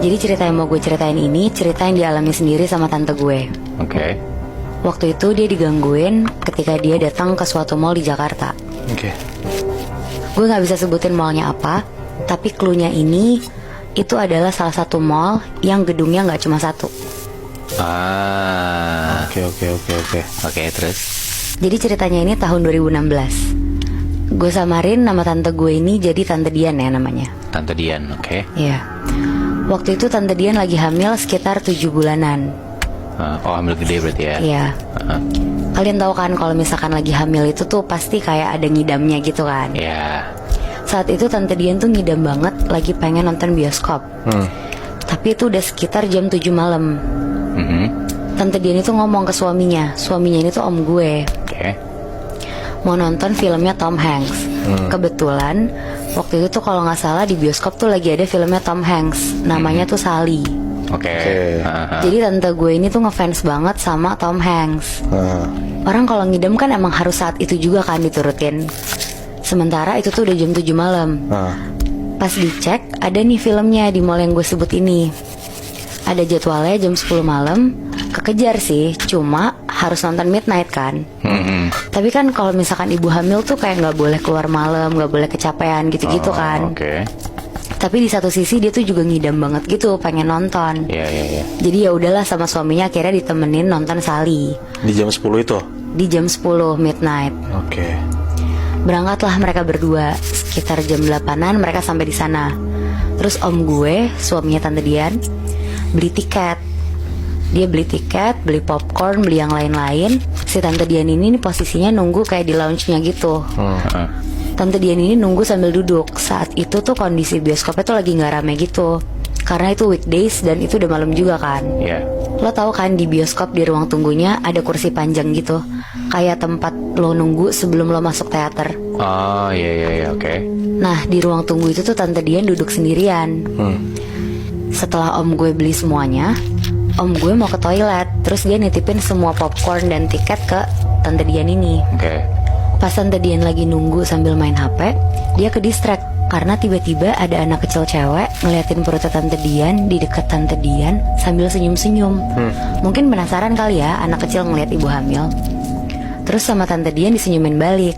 Jadi cerita yang mau gue ceritain ini cerita yang dialami sendiri sama tante gue. Oke. Waktu itu dia digangguin ketika dia datang ke suatu mall di Jakarta. Oke. Gue gak bisa sebutin mallnya apa, tapi cluenya ini itu adalah salah satu mall yang gedungnya gak cuma satu. Oke, terus. Jadi ceritanya ini tahun 2016. Gue samarin nama tante gue ini jadi Tante Dian ya namanya. Tante Dian, oke. Iya. Waktu itu Tante Dian lagi hamil sekitar 7 bulanan. Hamil gede berarti ya? Iya. Kalian tahu kan kalau misalkan lagi hamil itu tuh pasti kayak ada ngidamnya gitu kan. Iya. Saat itu Tante Dian tuh ngidam banget lagi pengen nonton bioskop. Tapi itu udah sekitar jam 7 malam. Tante Dian itu ngomong ke suaminya. Suaminya ini tuh om gue. Oke. Mau nonton filmnya Tom Hanks. Kebetulan waktu itu tuh kalau nggak salah di bioskop tuh lagi ada filmnya Tom Hanks. Namanya tuh Sally. Oke. Jadi tante gue ini tuh ngefans banget sama Tom Hanks. Orang kalau ngidam kan emang harus saat itu juga kan diturutin. Sementara itu tuh udah jam 7 malam. Pas dicek ada nih filmnya di mall yang gue sebut ini. Ada jadwalnya jam 10 malam. Kekejar sih, cuma harus nonton midnight kan. Tapi kan kalau misalkan ibu hamil tuh kayak nggak boleh keluar malam, nggak boleh kecapean gitu-gitu kan. Oke. Tapi di satu sisi dia tuh juga ngidam banget gitu, pengen nonton. Iya. Jadi ya udahlah sama suaminya akhirnya ditemenin nonton Sally. Di jam 10 itu? Di jam 10 midnight. Oke. Berangkatlah mereka berdua. Sekitar jam 8-an mereka sampai di sana. Terus om gue, suaminya Tante Dian, beli tiket. Dia beli tiket, beli popcorn, beli yang lain-lain. Si Tante Dian ini nih posisinya nunggu kayak di lounge-nya gitu. Tante Dian ini nunggu sambil duduk. Saat itu tuh kondisi bioskopnya tuh lagi gak rame gitu. Karena itu weekdays dan itu udah malam juga kan. Iya. Lo tahu kan di bioskop di ruang tunggunya ada kursi panjang gitu. Kayak tempat lo nunggu sebelum lo masuk teater. Oh iya, oke. Nah di ruang tunggu itu tuh Tante Dian duduk sendirian. Setelah om gue beli semuanya, om gue mau ke toilet. Terus dia nitipin semua popcorn dan tiket ke Tante Dian ini. Oke. Pas Tante Dian lagi nunggu sambil main HP, dia ke distract karena tiba-tiba ada anak kecil cewek ngeliatin perutnya Tante Dian di dekat Tante Dian sambil senyum-senyum. Mungkin penasaran kali ya anak kecil ngeliat ibu hamil. Terus sama Tante Dian disenyumin balik.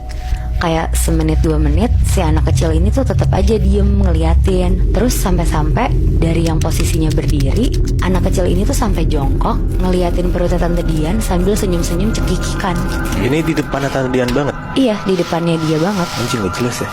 Kayak semenit 2 menit si anak kecil ini tuh tetap aja diem ngeliatin. Terus sampai-sampai dari yang posisinya berdiri, anak kecil ini tuh sampai jongkok ngeliatin perutnya Tante Dian sambil senyum-senyum cekikikan. Ini di depannya Tante Dian banget? Iya, di depannya dia banget. Anjing gak jelas ya.